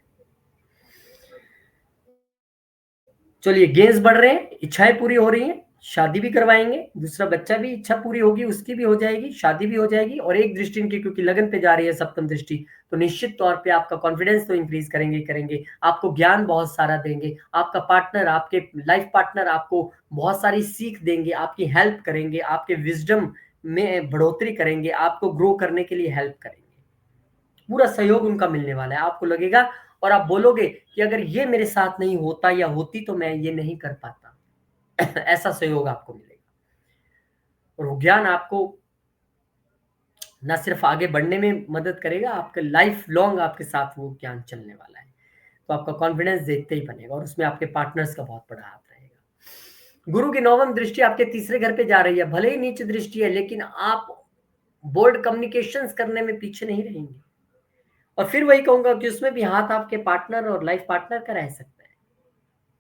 चलिए, गेंस बढ़ रहे हैं, इच्छाएं पूरी हो रही हैं, शादी भी करवाएंगे, दूसरा बच्चा भी इच्छा पूरी होगी, उसकी भी हो जाएगी, शादी भी हो जाएगी। और एक दृष्टि इनकी क्योंकि लगन पे जा रही है सप्तम दृष्टि, तो निश्चित तौर पे आपका कॉन्फिडेंस तो इंक्रीज करेंगे करेंगे, आपको ज्ञान बहुत सारा देंगे, आपका पार्टनर, आपके लाइफ पार्टनर आपको बहुत सारी सीख देंगे, आपकी हेल्प करेंगे, आपके विजडम में बढ़ोतरी करेंगे, आपको ग्रो करने के लिए हेल्प करेंगे, पूरा सहयोग उनका मिलने वाला है। आपको लगेगा और आप बोलोगे कि अगर ये मेरे साथ नहीं होता या होती तो मैं ये नहीं कर पाता। ऐसा सहयोग आपको मिलेगा, और वो ज्ञान आपको ना सिर्फ आगे बढ़ने में मदद करेगा, आपके लाइफ लॉन्ग आपके साथ वो ज्ञान चलने वाला है। तो आपका कॉन्फिडेंस देखते ही बनेगा, और उसमें आपके पार्टनर्स का बहुत बड़ा हाथ रहेगा। गुरु की नौवम दृष्टि आपके तीसरे घर पे जा रही है, भले ही नीच दृष्टि है, लेकिन आप बोल्ड कम्युनिकेशंस करने में पीछे नहीं रहेंगे। और फिर वही कहूंगा कि उसमें भी हाथ आपके पार्टनर और लाइफ पार्टनर का रह सकता है,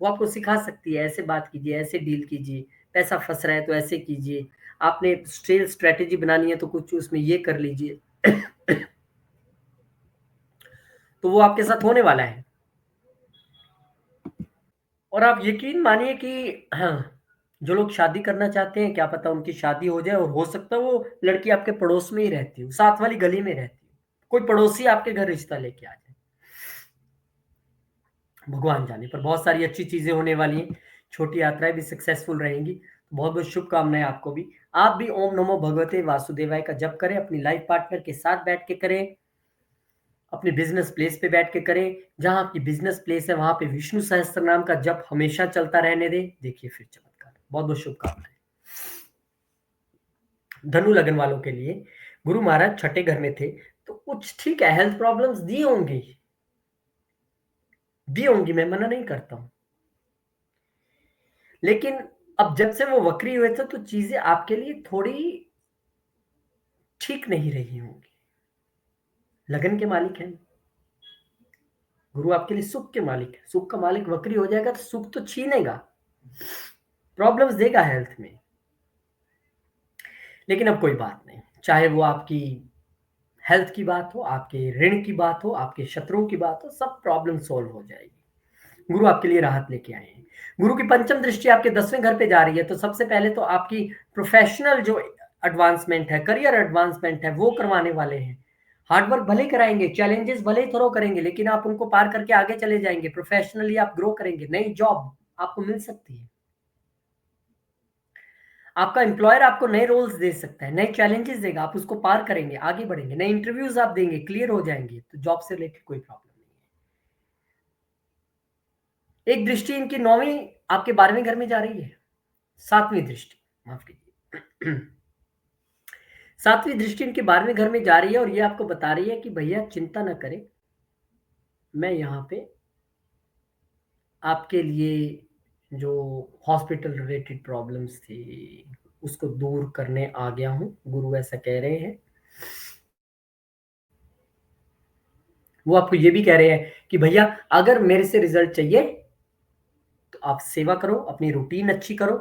वो आपको सिखा सकती है, ऐसे बात कीजिए, ऐसे डील कीजिए, पैसा फंस रहा है तो ऐसे कीजिए, आपने सेल स्ट्रेटेजी बनानी है तो कुछ उसमें ये कर लीजिए। तो वो आपके साथ होने वाला है, और आप यकीन मानिए कि हाँ, जो लोग शादी करना चाहते हैं, क्या पता उनकी शादी हो जाए, और हो सकता है वो लड़की आपके पड़ोस में ही रहती हो, साथ वाली गली में रहती हो, कोई पड़ोसी आपके घर रिश्ता लेके आ जाए, भगवान जाने। पर बहुत सारी अच्छी चीजें होने वाली हैं, छोटी यात्राएं भी सक्सेसफुल रहेंगी। तो बहुत बहुत शुभकामनाएं आपको भी। आप भी ओम नमो भगवते वासुदेवाय का जप करें, अपनी लाइफ पार्टनर के साथ बैठ के करें, अपने बिजनेस प्लेस पे बैठ के करें, जहां आपकी बिजनेस प्लेस है वहां पे विष्णु सहस्त्र नाम का जप हमेशा चलता रहने दें, देखिए फिर चमत्कार। बहुत बहुत शुभकामनाएं। धनु लगन वालों के लिए गुरु महाराज छठे घर में थे, तो कुछ ठीक है, हेल्थ प्रॉब्लम्स दी होंगी, मैं मना नहीं करता हूं, लेकिन अब जब से वो वक्री हुए थे तो चीजें आपके लिए थोड़ी ठीक नहीं रही होंगी। लगन के मालिक हैं गुरु, आपके लिए सुख के मालिक है, सुख का मालिक वक्री हो जाएगा तो सुख तो छीनेगा, प्रॉब्लम्स देगा हेल्थ में। लेकिन अब कोई बात नहीं, चाहे वो आपकी हेल्थ की बात हो, आपके ऋण की बात हो, आपके शत्रुओं की बात हो, सब प्रॉब्लम सोल्व हो जाएगी। गुरु आपके लिए राहत लेके आए हैं। गुरु की पंचम दृष्टि आपके 10वें घर पे जा रही है, तो सबसे पहले तो आपकी प्रोफेशनल जो एडवांसमेंट है, करियर एडवांसमेंट है, वो करवाने वाले हैं। हार्डवर्क भले कराएंगे, चैलेंजेस भले थ्रो करेंगे, लेकिन आप उनको पार करके आगे चले जाएंगे, प्रोफेशनली आप ग्रो करेंगे, नई जॉब आपको मिल सकती है, आपका एम्प्लॉयर आपको नए रोल्स दे सकता है, नए चैलेंजेस देगा, आप उसको पार करेंगे, आगे बढ़ेंगे, नए इंटरव्यूज आप देंगे, क्लियर हो जाएंगे, तो जॉब से रिलेटेड कोई प्रॉब्लम नहीं है। एक दृष्टि इनकी नौवीं आपके 12वें घर में जा रही है, सातवीं दृष्टि, माफ कीजिए, सातवीं दृष्टि इनके 12वें घर में जा रही है, और ये आपको बता रही है कि भैया चिंता ना करें, मैं यहाँ पे आपके लिए जो हॉस्पिटल रिलेटेड प्रॉब्लम्स थी उसको दूर करने आ गया हूँ, गुरु ऐसा कह रहे हैं। वो आपको ये भी कह रहे हैं कि भैया अगर मेरे से रिजल्ट चाहिए तो आप सेवा करो, अपनी रूटीन अच्छी करो।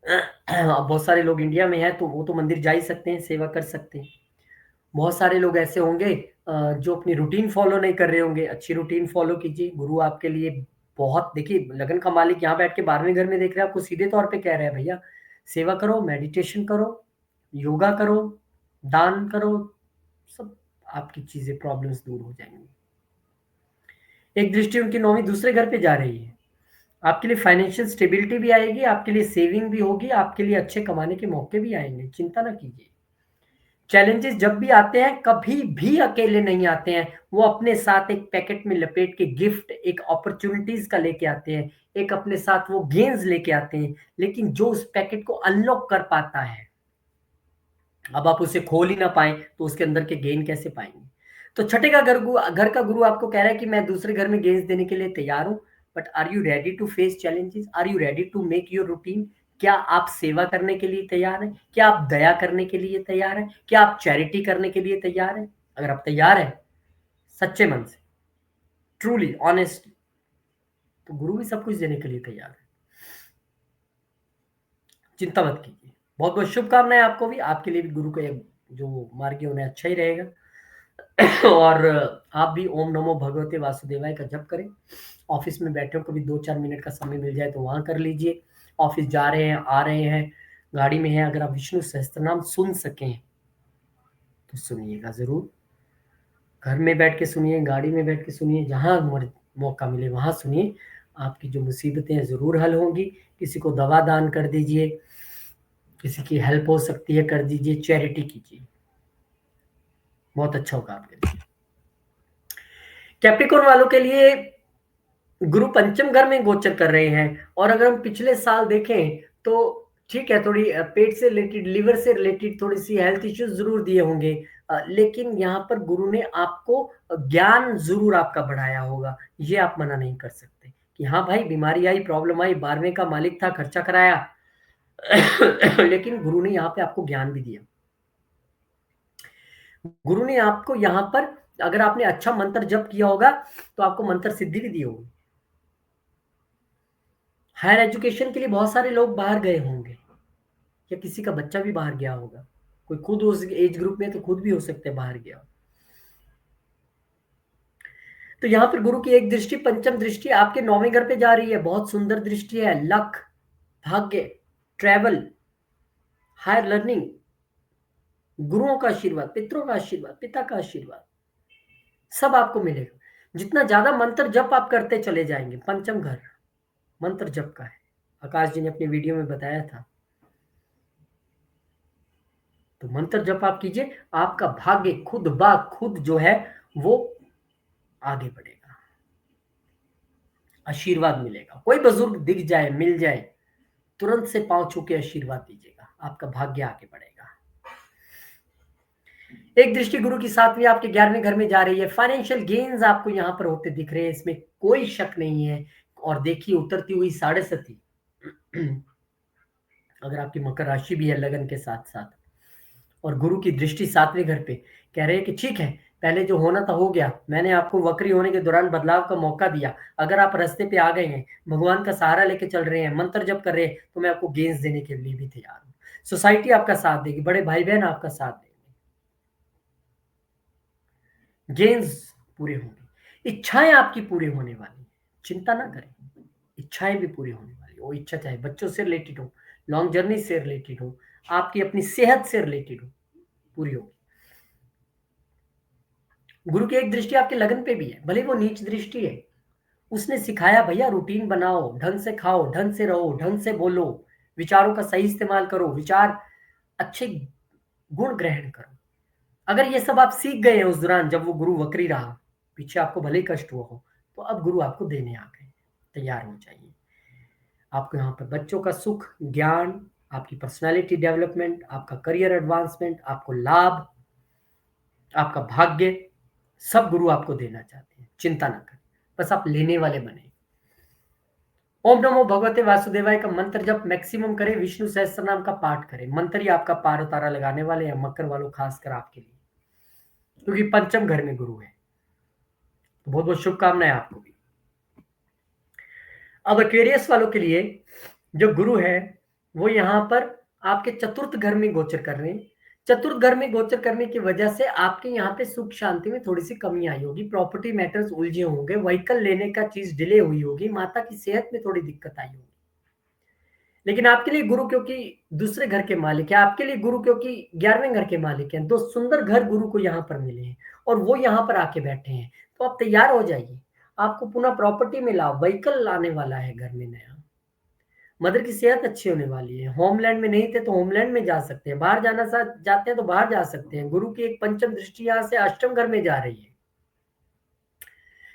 अब बहुत सारे लोग इंडिया में हैं तो वो तो मंदिर जा ही सकते हैं, सेवा कर सकते हैं। बहुत सारे लोग ऐसे होंगे जो अपनी रूटीन फॉलो नहीं कर रहे होंगे। अच्छी रूटीन फॉलो कीजिए, गुरु आपके लिए बहुत, देखिए लगन का मालिक यहाँ बैठ के 12वें घर में देख रहे हैं, आपको सीधे तौर पे कह रहे हैं भैया सेवा करो, मेडिटेशन करो, योगा करो, दान करो, सब आपकी चीजें प्रॉब्लम्स दूर हो जाएंगी। एक दृष्टि उनकी 9वीं दूसरे घर पे जा रही है, आपके लिए फाइनेंशियल स्टेबिलिटी भी आएगी, आपके लिए सेविंग भी होगी, आपके लिए अच्छे कमाने के मौके भी आएंगे, चिंता ना कीजिए। चैलेंजेस जब भी आते हैं कभी भी अकेले नहीं आते हैं, वो अपने साथ एक पैकेट में लपेट के गिफ्ट, एक अपॉर्चुनिटीज का लेके आते हैं, एक अपने साथ वो गेन्स लेके आते हैं। लेकिन जो उस पैकेट को अनलॉक कर पाता है, अब आप उसे खोल ही ना पाए तो उसके अंदर के गेन कैसे पाएंगे। तो छठे का घर का गुरु आपको कह रहा है कि मैं दूसरे घर में गेन्स देने के लिए तैयार हूं, but are you ready to face challenges, are you ready to make your routine. क्या आप सेवा करने के लिए तैयार हैं, क्या आप दया करने के लिए तैयार हैं, क्या आप चैरिटी करने के लिए तैयार हैं। अगर आप तैयार हैं सच्चे मन से, ट्रूली ऑनेस्ट, तो गुरु भी सब कुछ देने के लिए तैयार है। चिंता मत कीजिए, बहुत बहुत शुभकामनाएं आपको भी, आपके लिए भी गुरु का जो मार्ग है उन्हें अच्छा ही रहेगा। और आप भी ओम नमो भगवते वासुदेवाय का जप करें। ऑफिस में बैठे हो, कभी 2-4 मिनट का समय मिल जाए तो वहां कर लीजिए। ऑफिस जा रहे हैं, आ रहे हैं, गाड़ी में हैं, अगर आप विष्णु सहस्त्रनाम सुन सकें तो सुनिएगा जरूर। घर में बैठ के सुनिए, गाड़ी में बैठ के सुनिए, जहां मौका मिले वहां सुनिए। आपकी जो मुसीबतें हैं जरूर हल होंगी। किसी को दवा दान कर दीजिए, किसी की हेल्प हो सकती है कर दीजिए, चैरिटी कीजिए, बहुत अच्छा होगा आपके लिए। कैप्रिकॉर्न वालों के लिए गुरु पंचम घर में गोचर कर रहे हैं, और अगर हम पिछले साल देखें तो ठीक है, थोड़ी पेट से रिलेटेड, लिवर से रिलेटेड थोड़ी सी हेल्थ इश्यूज जरूर दिए होंगे, लेकिन यहाँ पर गुरु ने आपको ज्ञान जरूर आपका बढ़ाया होगा, ये आप मना नहीं कर सकते कि हाँ भाई बीमारी आई, प्रॉब्लम आई, 12वें का मालिक था, खर्चा कराया। लेकिन गुरु ने यहाँ पे आपको ज्ञान भी दिया। गुरु ने आपको यहाँ पर, अगर आपने अच्छा मंत्र जप किया होगा तो आपको मंत्र सिद्धि भी दी होगी। हायर एजुकेशन के लिए बहुत सारे लोग बाहर गए होंगे, या किसी का बच्चा भी बाहर गया होगा, कोई खुद उस एज ग्रुप में तो खुद भी हो सकता है बाहर गया। तो यहाँ पर गुरु की एक दृष्टि, पंचम दृष्टि आपके 9वें घर पे जा रही है, बहुत सुंदर दृष्टि है। लक, भाग्य, ट्रैवल, हायर लर्निंग, गुरुओं का आशीर्वाद, पितरों का आशीर्वाद, पिता का आशीर्वाद, सब आपको मिलेगा। जितना ज्यादा मंत्र जप आप करते चले जाएंगे, पंचम घर मंत्र जप का है, आकाश जी ने अपनी वीडियो में बताया था। तो मंत्र जप आप कीजिए, आपका भाग्य खुद ब खुद जो है वो आगे बढ़ेगा, आशीर्वाद मिलेगा। कोई बुजुर्ग दिख जाए, मिल जाए, तुरंत से पांव छू के आशीर्वाद दीजिएगा, आपका भाग्य आगे बढ़ेगा। एक दृष्टि गुरु की 7वीं आपके 11वें घर में जा रही है, फाइनेंशियल गेन्स आपको यहाँ पर होते दिख रहे हैं, इसमें कोई शक नहीं है। और देखिए उतरती हुई 7.5, अगर आपकी मकर राशि भी है लगन के साथ साथ, और गुरु की दृष्टि 7वें घर पे, कह रहे हैं कि ठीक है, पहले जो होना था हो गया, मैंने आपको वक्री होने के दौरान बदलाव का मौका दिया, अगर आप रास्ते पे आ गए हैं, भगवान का सहारा लेके चल रहे हैं, मंत्र जप कर रहे हैं, तो मैं आपको गेंस देने के लिए भी तैयार हूँ। सोसाइटी आपका साथ देगी, बड़े भाई बहन आपका साथ देंगे, गेंस पूरे होंगे, इच्छाएं आपकी पूरी होने वाली, चिंता ना करें, इच्छाएं भी पूरी होने वाली। वो इच्छा चाहे बच्चों से रिलेटेड हो, लॉन्ग जर्नी से रिलेटेड हो, आपकी अपनी सेहत से रिलेटेड हो, पूरी होगी। गुरु की एक दृष्टि आपके लगन पे भी है, भले वो नीच दृष्टि है। उसने सिखाया भैया रूटीन बनाओ, ढंग से खाओ, ढंग से रहो, ढंग से बोलो, विचारों का सही इस्तेमाल करो, विचार अच्छे गुण ग्रहण करो। अगर ये सब आप सीख गए हैं उस दौरान जब वो गुरु वक्री रहा, पीछे आपको भले ही कष्ट हुआ हो, तो अब गुरु आपको देने आ गए, तैयार हो जाइए। आपको यहाँ पर बच्चों का सुख, ज्ञान, आपकी पर्सनालिटी डेवलपमेंट, आपका करियर एडवांसमेंट, आपको लाभ, आपका भाग्य, सब गुरु आपको देना चाहते हैं। चिंता ना करें, बस आप लेने वाले बने। ओम नमो भगवते वासुदेवाय का मंत्र जब मैक्सिमम करें, विष्णु सहस्त्र नाम का पाठ करें, मंत्र ही आपका पार उतारा लगाने वाले हैं, मकर वालों खासकर आपके लिए, क्योंकि पंचम घर में गुरु है। तो बहुत बहुत शुभकामनाएं आपको भी। अब एक्वेरियस वालों के लिए जो गुरु है वो यहाँ पर आपके चतुर्थ घर में गोचर कर रहे हैं। चतुर्थ घर में गोचर करने की वजह से आपके यहाँ पे सुख शांति में थोड़ी सी कमी आई होगी, प्रॉपर्टी मैटर्स उलझे होंगे, व्हीकल लेने का चीज डिले हुई होगी, माता की सेहत में थोड़ी दिक्कत आई होगी। लेकिन आपके लिए गुरु क्योंकि दूसरे घर के मालिक है, आपके लिए गुरु क्योंकि 11वें घर के मालिक हैं, दो सुंदर घर गुरु को यहाँ पर मिले हैं और वो यहाँ पर आके बैठे हैं, तो आप तैयार हो जाइए। आपको पुनः प्रॉपर्टी में लाभ, व्हीकल लाने वाला है घर में नया। मदर की सेहत अच्छी होने वाली है। होमलैंड में नहीं थे तो होमलैंड में जा सकते हैं, बाहर जाना चाहते हैं तो बाहर जा सकते हैं। गुरु की एक पंचम दृष्टि यहाँ से अष्टम घर में जा रही है।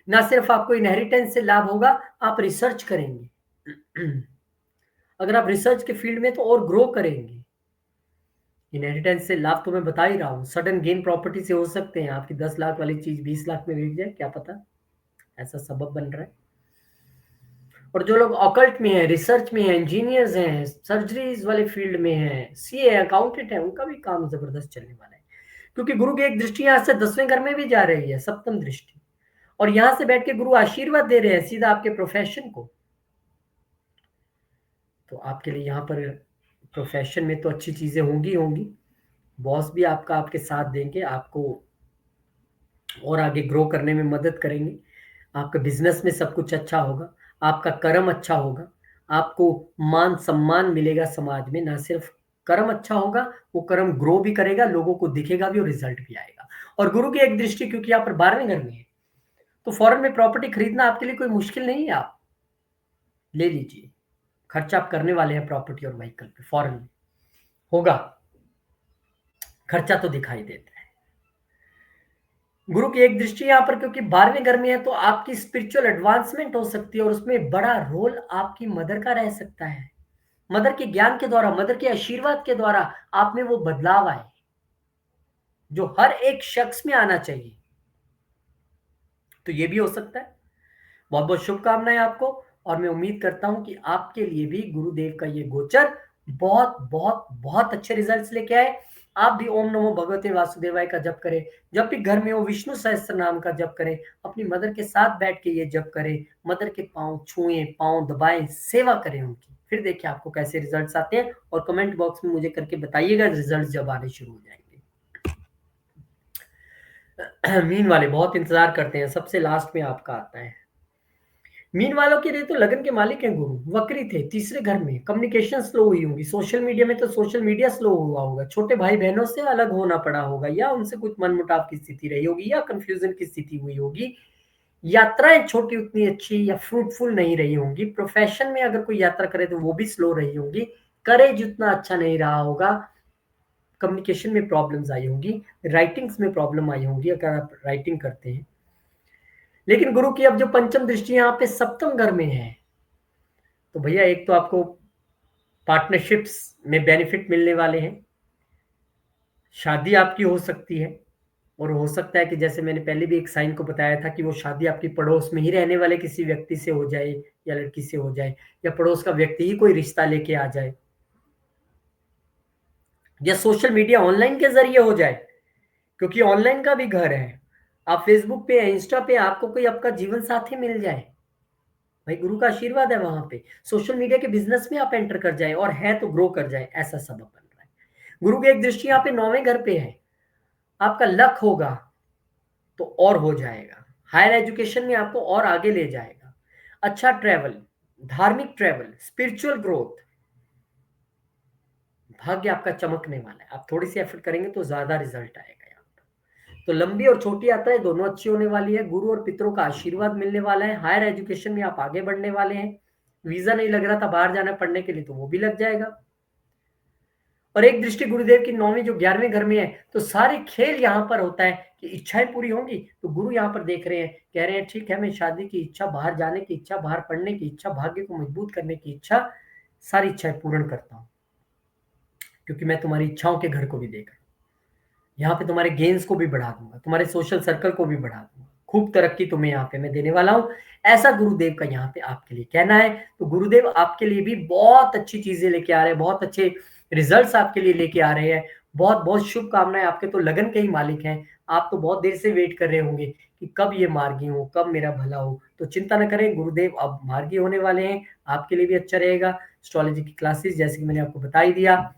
ना सिर्फ आपको इनहेरिटेंस से लाभ होगा, आप रिसर्च करेंगे। अगर आप रिसर्च के फील्ड में तो और ग्रो करेंगे। इनहेरिटेंस से लाभ तो मैं बता ही रहा हूँ, सडन गेन प्रॉपर्टी से हो सकते हैं। आपकी 10 लाख वाली चीज 20 लाख में बिक जाए, क्या पता, ऐसा सबब बन रहा है। और जो लोग ऑकल्ट में है, रिसर्च में है, इंजीनियर्स हैं, सर्जरीज वाले फील्ड में है, सीए अकाउंटेंट है, उनका भी काम जबरदस्त चलने वाला है। क्योंकि गुरु की एक दृष्टि यहाँ से 10वें घर में भी जा रही है, सप्तम दृष्टि, और यहां से बैठ के गुरु आशीर्वाद दे रहे हैं सीधा आपके प्रोफेशन को। तो आपके लिए यहाँ पर प्रोफेशन में तो अच्छी चीजें होंगी। बॉस भी आपका आपके साथ देंगे, आपको और आगे ग्रो करने में मदद करेंगे। आपका बिजनेस में सब कुछ अच्छा होगा, आपका कर्म अच्छा होगा, आपको मान सम्मान मिलेगा समाज में। ना सिर्फ कर्म अच्छा होगा, वो कर्म ग्रो भी करेगा, लोगों को दिखेगा भी और रिजल्ट भी आएगा। और गुरु की एक दृष्टि क्योंकि यहाँ पर 12वें घर में है, तो फॉरेन में प्रॉपर्टी खरीदना आपके लिए कोई मुश्किल नहीं है। आप ले लीजिए, खर्चा आप करने वाले हैं प्रॉपर्टी और व्हीकल पे, फॉरेन में होगा, खर्चा तो दिखाई देता है। गुरु की एक दृष्टि यहां पर क्योंकि 12वें घर में है, तो आपकी स्पिरिचुअल एडवांसमेंट हो सकती है और उसमें बड़ा रोल आपकी मदर का रह सकता है। मदर के ज्ञान के द्वारा, मदर के आशीर्वाद के द्वारा आप में वो बदलाव आए जो हर एक शख्स में आना चाहिए। तो ये भी हो सकता है। बहुत बहुत शुभकामनाएं आपको, और मैं उम्मीद करता हूं कि आपके लिए भी गुरुदेव का ये गोचर बहुत बहुत बहुत अच्छे रिजल्ट्स लेके आए। आप भी ओम नमो भगवते वासुदेवाय का जप करें, जब भी घर में हो विष्णु सहस्त्र नाम का जप करें, अपनी मदर के साथ बैठ के ये जप करें, मदर के पांव छुएं, पांव दबाएं, सेवा करें उनकी। फिर देखिए आपको कैसे रिजल्ट्स आते हैं, और कमेंट बॉक्स में मुझे करके बताइएगा रिजल्ट जब आने शुरू हो जाएंगे। मीन वाले बहुत इंतजार करते हैं, सबसे लास्ट में आपका आता है। मीन वालों के लिए तो लगन के मालिक हैं गुरु, वक्री थे, तीसरे घर में, कम्युनिकेशन स्लो हुई होगी, सोशल मीडिया में तो सोशल मीडिया स्लो हुआ होगा, छोटे भाई बहनों से अलग होना पड़ा होगा, या उनसे कुछ मनमुटाव की स्थिति रही होगी, या कंफ्यूजन की स्थिति हुई होगी। यात्राएं छोटी उतनी अच्छी या फ्रूटफुल नहीं रही होंगी। प्रोफेशन में अगर कोई यात्रा करे तो वो भी स्लो रही होंगी। करेज उतना अच्छा नहीं रहा होगा। कम्युनिकेशन में प्रॉब्लम्स आई होंगी, राइटिंग्स में प्रॉब्लम आई होंगी अगर आप राइटिंग करते हैं। लेकिन गुरु की अब जो पंचम दृष्टि यहाँ पे सप्तम घर में है, तो भैया एक तो आपको पार्टनरशिप्स में बेनिफिट मिलने वाले हैं, शादी आपकी हो सकती है, और हो सकता है कि जैसे मैंने पहले भी एक साइन को बताया था कि वो शादी आपकी पड़ोस में ही रहने वाले किसी व्यक्ति से हो जाए, या लड़की से हो जाए, या पड़ोस का व्यक्ति ही कोई रिश्ता लेके आ जाए, या सोशल मीडिया ऑनलाइन के जरिए हो जाए, क्योंकि ऑनलाइन का भी घर है। आप फेसबुक पे, इंस्टा पे आपको कोई आपका जीवन साथी मिल जाए, भाई गुरु का आशीर्वाद है वहां पे। सोशल मीडिया के बिजनेस में आप एंटर कर जाए, और है तो ग्रो कर जाए, ऐसा सबब बन रहा है। गुरु की एक दृष्टि यहाँ पे 9वें घर पे है, आपका लक होगा तो और हो जाएगा। हायर एजुकेशन में आपको और आगे ले जाएगा। अच्छा ट्रैवल, धार्मिक ट्रैवल, स्पिरिचुअल ग्रोथ, भाग्य आपका चमकने वाला है। आप थोड़ी सी एफर्ट करेंगे तो ज्यादा रिजल्ट आएगा। तो लंबी और छोटी यात्राएं दोनों अच्छी होने वाली है। गुरु और पितरों का आशीर्वाद मिलने वाला है। हायर एजुकेशन में आप आगे बढ़ने वाले हैं। वीजा नहीं लग रहा था बाहर जाना पढ़ने के लिए, तो वो भी लग जाएगा। और एक दृष्टि गुरुदेव की 9वीं जो 11वें घर में है, तो सारे खेल यहाँ पर होता है कि इच्छाएं पूरी होंगी। तो गुरु यहाँ पर देख रहे हैं, कह रहे हैं ठीक है, मैं शादी की इच्छा, बाहर जाने की इच्छा, बाहर पढ़ने की इच्छा, भाग्य को मजबूत करने की इच्छा, सारी इच्छाएं पूर्ण करता हूँ, क्योंकि मैं तुम्हारी इच्छाओं के घर को भी देख रहा हूँ। यहाँ पे तुम्हारे गेन्स को भी बढ़ा दूंगा, तुम्हारे सोशल सर्कल को भी बढ़ा दूंगा, खूब तरक्की तुम्हें यहाँ पे मैं देने वाला हूँ। ऐसा गुरुदेव का यहाँ पे आपके लिए कहना है। तो गुरुदेव आपके लिए भी बहुत अच्छी चीजें लेके आ रहे हैं, बहुत अच्छे रिजल्ट्स आपके लिए लेके आ रहे हैं। बहुत बहुत शुभकामनाएं। आपके तो लगन के ही मालिक हैं, आप तो बहुत देर से वेट कर रहे होंगे कि कब ये मार्गी हो, कब मेरा भला हो। तो चिंता न करें, गुरुदेव अब मार्गी होने वाले हैं, आपके लिए भी अच्छा रहेगा। एस्ट्रोलॉजी की क्लासेस जैसे कि मैंने आपको बता ही दिया,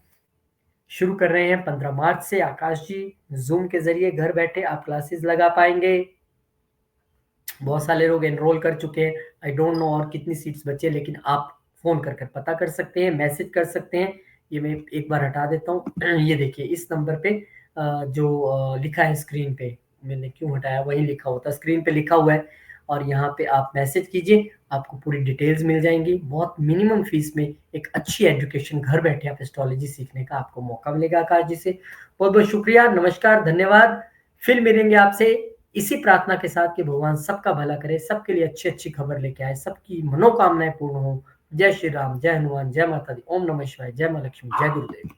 शुरू कर रहे हैं 15 मार्च से। आकाश जी, ज़ूम के ज़रिए घर बैठे आप क्लासेस लगा पाएँगे। बहुत सारे लोग एनरोल कर चुके हैं। आई डोंट नो और कितनी सीट्स बची है, लेकिन आप फ़ोन कर पता कर सकते हैं, मैसेज कर सकते हैं। ये मैं एक बार हटा देता हूँ। ये देखिए इस नंबर पे जो लिखा है स्क्रीन पे, मैंने क्यों हटाया, वही लिखा होता है, स्क्रीन पे लिखा हुआ है और यहाँ पे आप मैसेज कीजिए, आपको पूरी डिटेल्स मिल जाएँगी। बहुत मिनिमम फीस में एक अच्छी एजुकेशन घर बैठे आप एस्ट्रोलॉजी सीखने का आपको मौका मिलेगा आकाश जी से। बहुत-बहुत शुक्रिया, नमस्कार, धन्यवाद। फिर मिलेंगे आपसे इसी प्रार्थना के साथ कि भगवान सबका भला करे, सबके लिए अच्छी-अच्छी खबर लेके आए, सबकी मनोकामनाएँ पूर्ण हो। जय श्री राम, जय हनुमान, जय माता दी, ओम नमः शिवाय, जय माँ लक्ष्मी, जय गुरुदेव।